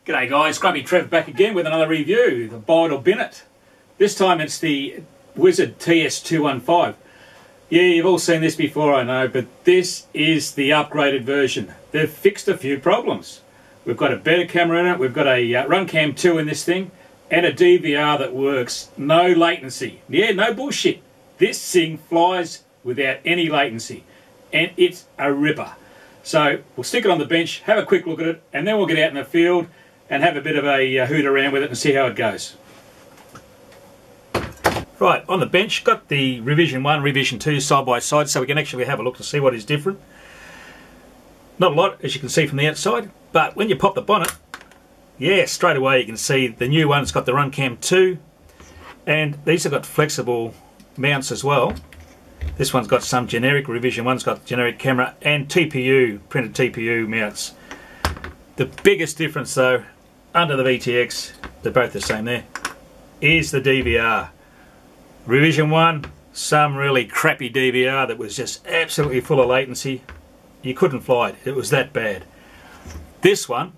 G'day guys, Grumpy Trev back again with another review, the Bide or Bin It. This time it's the Wizard TS215. Yeah, you've all seen this before, I know, but this is the upgraded version. They've fixed a few problems. We've got a better camera in it, we've got a Runcam 2 in this thing, and a DVR that works. No latency. Yeah, no bullshit. This thing flies without any latency, and it's a ripper. So we'll stick it on the bench, have a quick look at it, and then we'll get out in the field and have a bit of a hoot around with it and see how it goes. Right, on the bench, got the Revision 1, Revision 2 side by side, so we can actually have a look to see what is different. Not a lot, as you can see from the outside, but when you pop the bonnet, yeah, straight away you can see the new one's got the Runcam 2, and these have got flexible mounts as well. This one's got some generic, Revision 1's got generic camera and TPU, printed TPU mounts. The biggest difference though, under the VTX, they're both the same there, is the DVR. Revision 1, some really crappy DVR that was just absolutely full of latency. You couldn't fly it, it was that bad. This one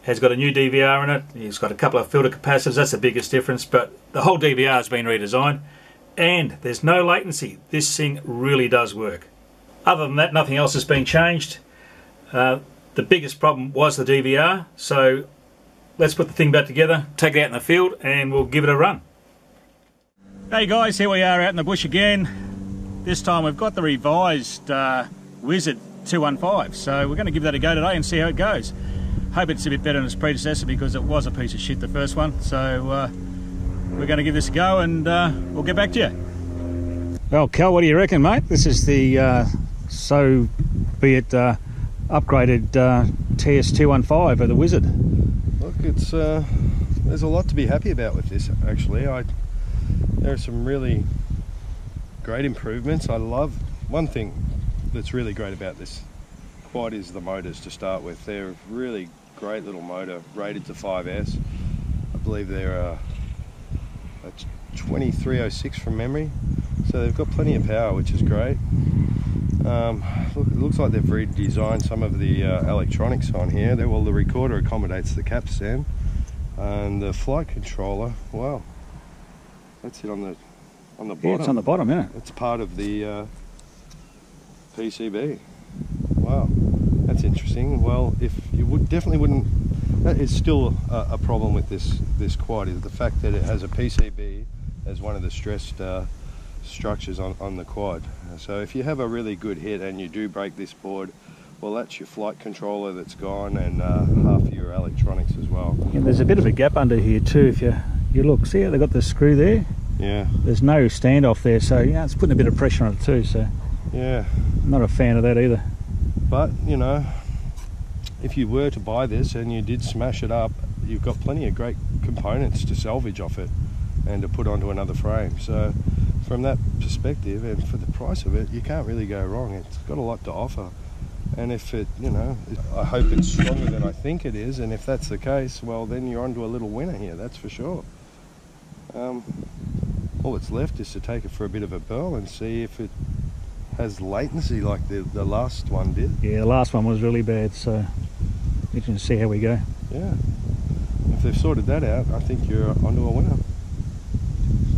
has got a new DVR in it, it's got a couple of filter capacitors, that's the biggest difference, but the whole DVR has been redesigned and there's no latency. This thing really does work. Other than that, nothing else has been changed. The biggest problem was the DVR, so let's put the thing back together, take it out in the field, and we'll give it a run. Hey guys, here we are out in the bush again. This time we've got the revised Wizard 215, so we're going to give that a go today and see how it goes. Hope it's a bit better than its predecessor because it was a piece of shit, the first one. So we're going to give this a go and we'll get back to you. Well, Cal, what do you reckon, mate? This is the so be it upgraded TS215 of the Wizard. Look, it's there's a lot to be happy about with this actually. There are some really great improvements. I love one thing that's really great about this quad is the motors to start with. They're a really great little motor, rated to 5S. I believe they're a 2306 from memory, so they've got plenty of power, which is great. Look, it looks like they've redesigned some of the electronics on here. Well, the recorder accommodates the capstan, and the flight controller, wow, that's it on the bottom. Yeah, it's on the bottom, isn't it? It's part of the PCB. Wow, that's interesting. Well, if you definitely wouldn't, that is still a problem with this quad, is the fact that it has a PCB as one of the stressed structures on the quad. So if you have a really good hit and you do break this board, well, that's your flight controller that's gone, and half of your electronics as well. And there's a bit of a gap under here too. If you look, see how they've got the screw there? Yeah. There's no standoff there, so yeah, it's putting a bit of pressure on it too. So yeah, I'm not a fan of that either. But you know, if you were to buy this and you did smash it up, you've got plenty of great components to salvage off it and to put onto another frame. So from that perspective, and for the price of it, you can't really go wrong. It's got a lot to offer, and if it, you know, I hope it's stronger than I think it is, and if that's the case, well, then you're onto a little winner here, that's for sure. All that's left is to take it for a bit of a burl and see if it has latency like the last one did. Yeah, the last one was really bad, so we can see how we go. Yeah, if they've sorted that out, I think you're onto a winner.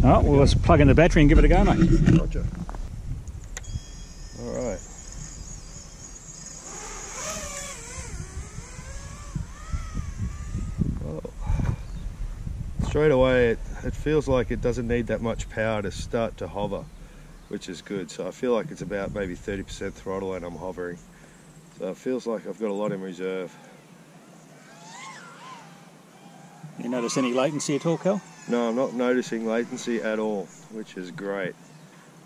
Oh, well, let's plug in the battery and give it a go, mate. Roger. All right. Well, straight away, it feels like it doesn't need that much power to start to hover, which is good. So I feel like it's about maybe 30% throttle and I'm hovering. So it feels like I've got a lot in reserve. You notice any latency at all, Cal? No, I'm not noticing latency at all, which is great.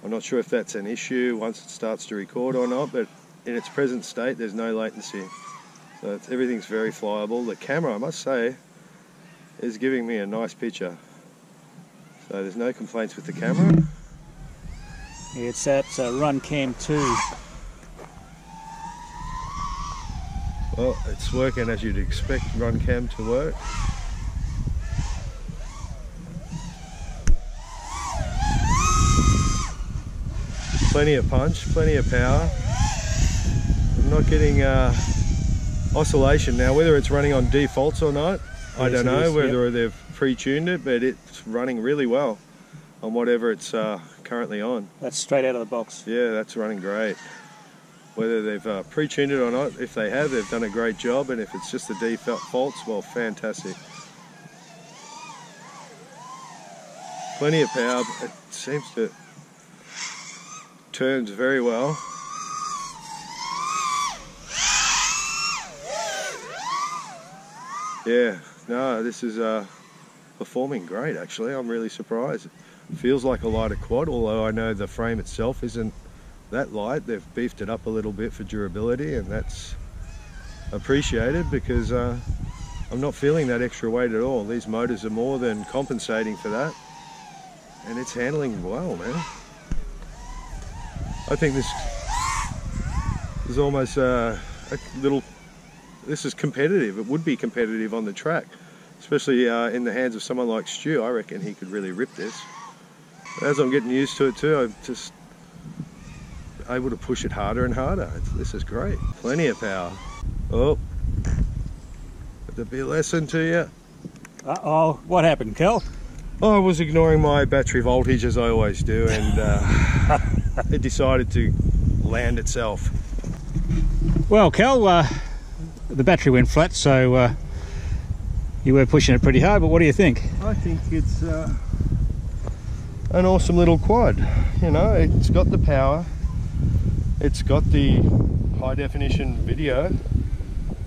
I'm not sure if that's an issue once it starts to record or not, but in its present state, there's no latency. So everything's very flyable. The camera, I must say, is giving me a nice picture. So there's no complaints with the camera. Yeah, it's that Runcam 2. Well, it's working as you'd expect Runcam to work. Plenty of punch, plenty of power. I'm not getting oscillation now, whether it's running on defaults or not. I don't Yes, it know is, whether they've pre-tuned it, but it's running really well on whatever it's currently on. That's straight out of the box. Yeah, that's running great. Whether they've pre-tuned it or not, if they have, they've done a great job, and if it's just the defaults, well, fantastic. Plenty of power. It seems to turns very well. Yeah, no, this is performing great actually. I'm really surprised. It feels like a lighter quad, although I know the frame itself isn't that light. They've beefed it up a little bit for durability, and that's appreciated because I'm not feeling that extra weight at all. These motors are more than compensating for that, and it's handling well, man. I think this is almost a little, this is competitive. It would be competitive on the track, especially in the hands of someone like Stu. I reckon he could really rip this. As I'm getting used to it too, I'm just able to push it harder and harder. This is great. Plenty of power. Oh, there'll be a lesson to you. Uh-oh, what happened, Kel? Oh, I was ignoring my battery voltage as I always do, and it decided to land itself. Well, Kel, the battery went flat, so you were pushing it pretty hard, but what do you think? I think it's an awesome little quad. You know, it's got the power, it's got the high definition video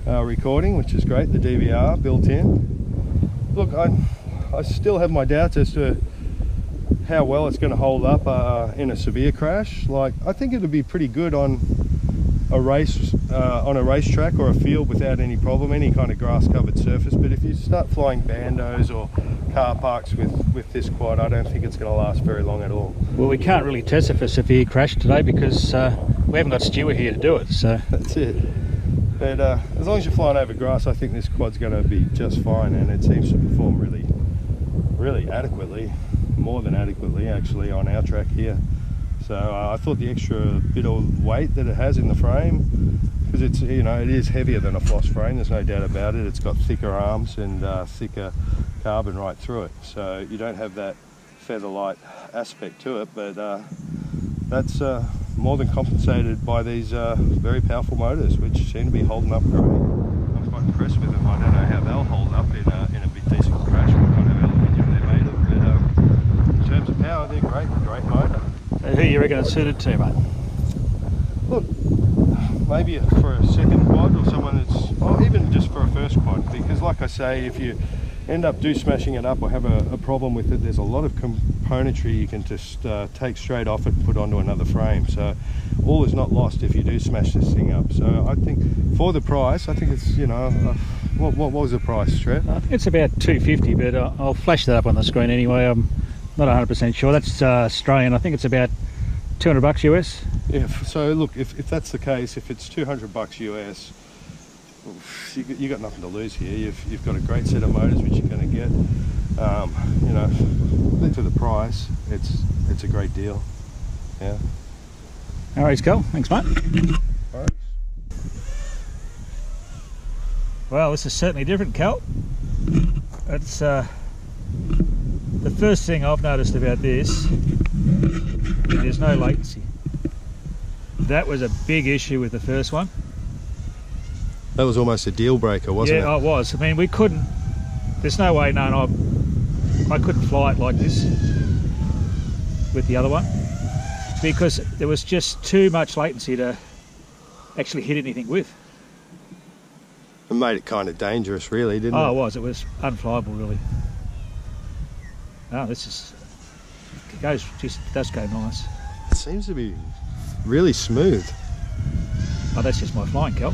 recording, which is great, the DVR built in. Look, I still have my doubts as to how well it's going to hold up in a severe crash. Like, I think it would be pretty good on a racetrack or a field without any problem, any kind of grass covered surface. But if you start flying bandos or car parks with this quad, I don't think it's going to last very long at all. Well, we can't really test it for severe crash today because we haven't got Stuart here to do it, so that's it. But as long as you're flying over grass, I think this quad's going to be just fine, and it seems to perform really adequately, more than adequately actually, on our track here. So I thought the extra bit of weight that it has in the frame, because it's, you know, it is heavier than a floss frame, there's no doubt about it. It's got thicker arms and thicker carbon right through it, so you don't have that feather light aspect to it, but that's more than compensated by these very powerful motors, which seem to be holding up great. I'm quite impressed with them. I don't know how they'll hold up in a bit decent crash, what kind of aluminium they're made of, but in terms of power, they're great motor. who do you reckon it's suited to, mate? Look, maybe for a second quad, or someone that's, or even just for a first quad, because like I say, if you end up smashing it up or have a problem with it, there's a lot of componentry you can just take straight off it and put onto another frame, so all is not lost if you do smash this thing up. So I think for the price, I think it's, you know, what was the price, Trev? It's about $250, but I'll flash that up on the screen anyway. I'm not 100% sure. That's Australian. I think it's about $200 US. Yeah, so look, if that's the case, if it's $200 US, you got nothing to lose here. You've got a great set of motors which you're going to get. You know, for the price, it's a great deal. Yeah. All right, Kel. Thanks, mate. All right. Well, this is certainly different, Kel. It's the first thing I've noticed about this. There's no latency. That was a big issue with the first one. That was almost a deal breaker, wasn't it? Yeah, it was. I mean, we couldn't, there's no way known I couldn't fly it like this with the other one, because there was just too much latency to actually hit anything with. It made it kind of dangerous, really, didn't it? Oh, it was unflyable, really. Oh, this is, it goes, just does go nice. It seems to be really smooth. Oh, that's just my flying, Kel.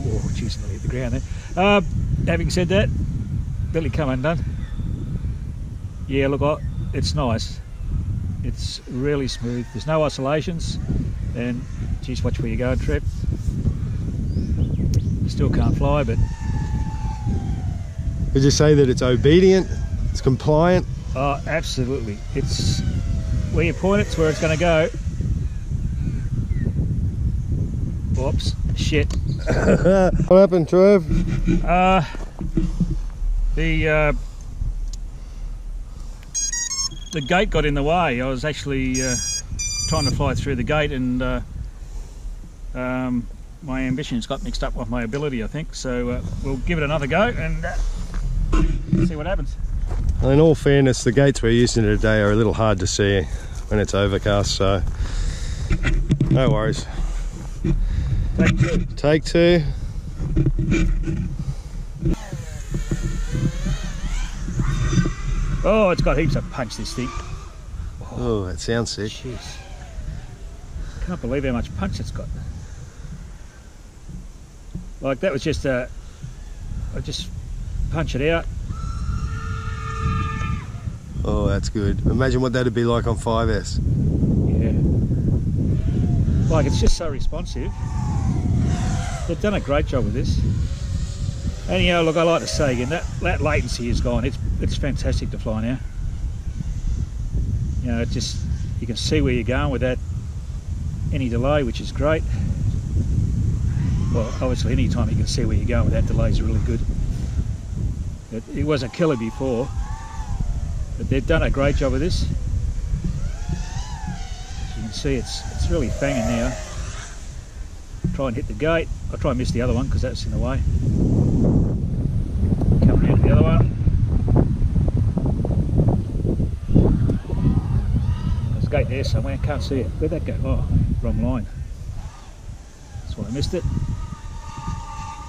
Oh, jeez, nearly hit the ground there. Having said that, belly come undone. Yeah, look, it's nice. It's really smooth. There's no oscillations, and geez, watch where you're going, Trev. Still can't fly, but. Would you say that it's obedient? It's compliant? Oh, absolutely. It's where you point it's where it's going to go. Whoops, shit. What happened, Trev? The gate got in the way. I was actually trying to fly through the gate, and my ambitions got mixed up with my ability, I think. So we'll give it another go and see what happens. In all fairness, the gates we're using today are a little hard to see when it's overcast, so no worries. Take two. Take two. Oh, it's got heaps of punch, this thing. Oh, that sounds sick. Jeez. Can't believe how much punch it's got. Like, that was just I just punch it out. Oh, that's good. Imagine what that'd be like on 5S. Yeah. Like, it's just so responsive. They've done a great job with this. And you know, look, I like to say again, that latency is gone. It's fantastic to fly now. You know, it just, you can see where you're going without any delay, which is great. Well, obviously any time you can see where you're going without delay is really good. It was a killer before, but they've done a great job with this. As you can see, it's really banging now. Try and hit the gate. I'll try and miss the other one because that's in the way. Coming out the other one. There's a gate there somewhere, can't see it. Where'd that go? Oh, wrong line. That's why I missed it.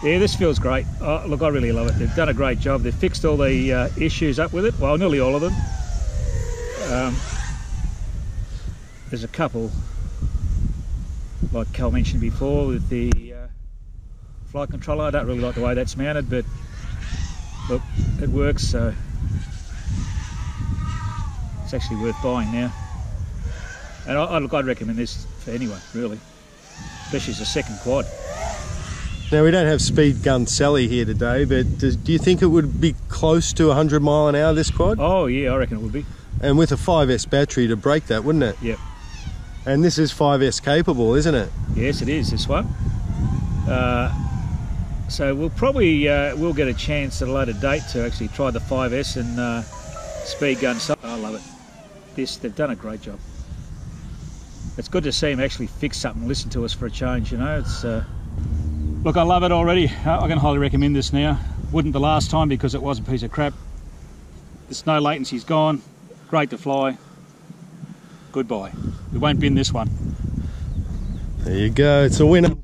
Yeah, this feels great. Oh, look, I really love it. They've done a great job. They've fixed all the issues up with it. Well, nearly all of them. There's a couple, like Cal mentioned before, with the flight controller. I don't really like the way that's mounted, but look, it works, so it's actually worth buying now. And I'd recommend this for anyone, really, especially as a second quad. Now, we don't have Speed Gun Sally here today, but do you think it would be close to 100 mile an hour, this quad? Oh yeah, I reckon it would be. And with a 5S battery to break that, wouldn't it? Yep. And this is 5S capable, isn't it? Yes, it is, this one. So we'll probably we'll get a chance at a later date to actually try the 5S and Speed Gun. I love it. They've done a great job. It's good to see them actually fix something, listen to us for a change, you know. It's look, I love it already. I can highly recommend this now. Wouldn't the last time because it was a piece of crap. There's no latency's gone. Great to fly. Goodbye. We won't bin this one. There you go, it's a winner.